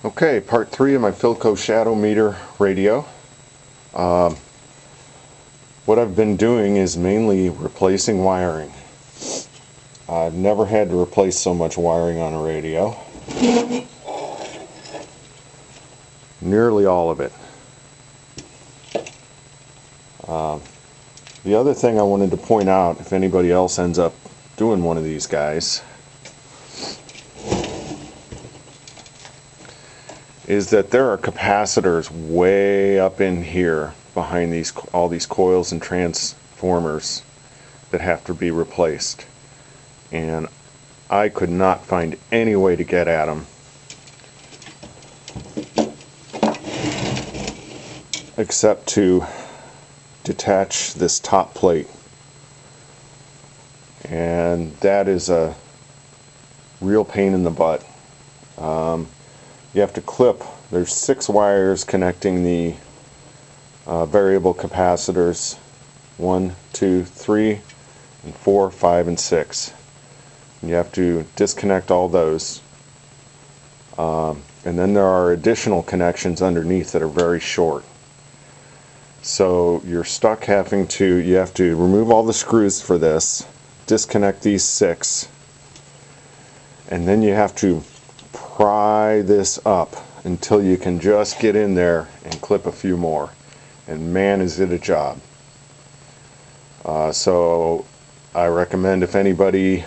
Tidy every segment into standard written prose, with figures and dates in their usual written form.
Okay, part 3 of my Philco shadow meter radio. What I've been doing is mainly replacing wiring. I've never had to replace so much wiring on a radio. Nearly all of it. The other thing I wanted to point out, if anybody else ends up doing one of these guys, is that there are capacitors way up in here behind all these coils and transformers that have to be replaced, and I could not find any way to get at them except to detach this top plate, and that is a real pain in the butt. You have to clip, there's 6 wires connecting the variable capacitors, 1, 2, 3, and 4, 5, and 6. And you have to disconnect all those. And then there are additional connections underneath that are very short. So you're stuck having to, you have to remove all the screws for this, disconnect these 6, and then you have to pry this up until you can just get in there and clip a few more, and man is it a job. So I recommend, if anybody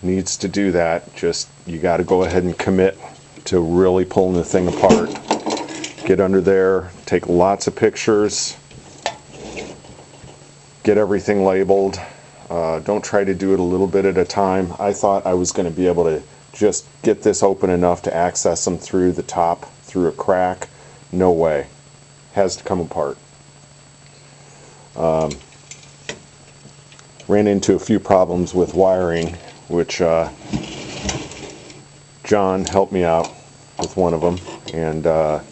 needs to do that, just you got to go ahead and commit to really pulling the thing apart. Get under there, take lots of pictures, get everything labeled. Don't try to do it a little bit at a time. I thought I was going to be able to just get this open enough to access them through the top, through a crack. No way. Has to come apart. Ran into a few problems with wiring, which John helped me out with one of them, and the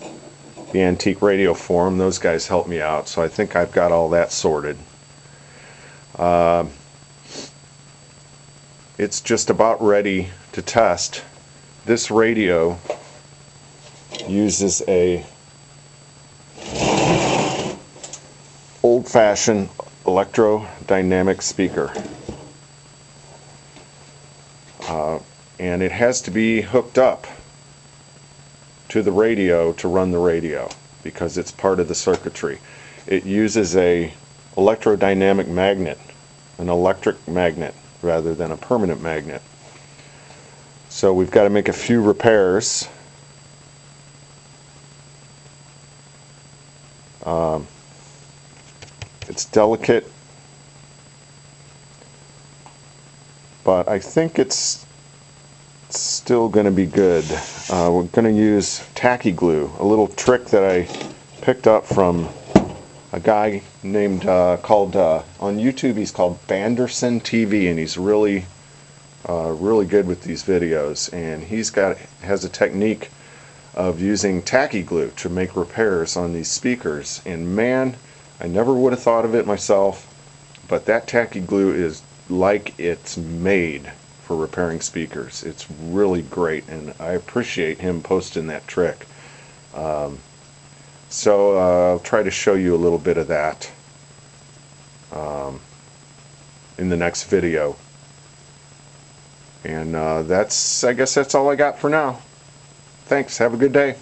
Antique Radio Forum, those guys helped me out, so I think I've got all that sorted. It's just about ready to test. This radio uses a old-fashioned electrodynamic speaker, and it has to be hooked up to the radio to run the radio because it's part of the circuitry. It uses a electrodynamic magnet, an electric magnet, rather than a permanent magnet. So we've got to make a few repairs. It's delicate, but I think it's still going to be good. We're going to use tacky glue, a little trick that I picked up from a guy named on YouTube. He's called Banderson TV, and he's really good with these videos. And has a technique of using tacky glue to make repairs on these speakers. And man, I never would have thought of it myself, but that tacky glue is like it's made for repairing speakers. It's really great, and I appreciate him posting that trick. So I'll try to show you a little bit of that in the next video. And I guess that's all I got for now. Thanks. Have a good day.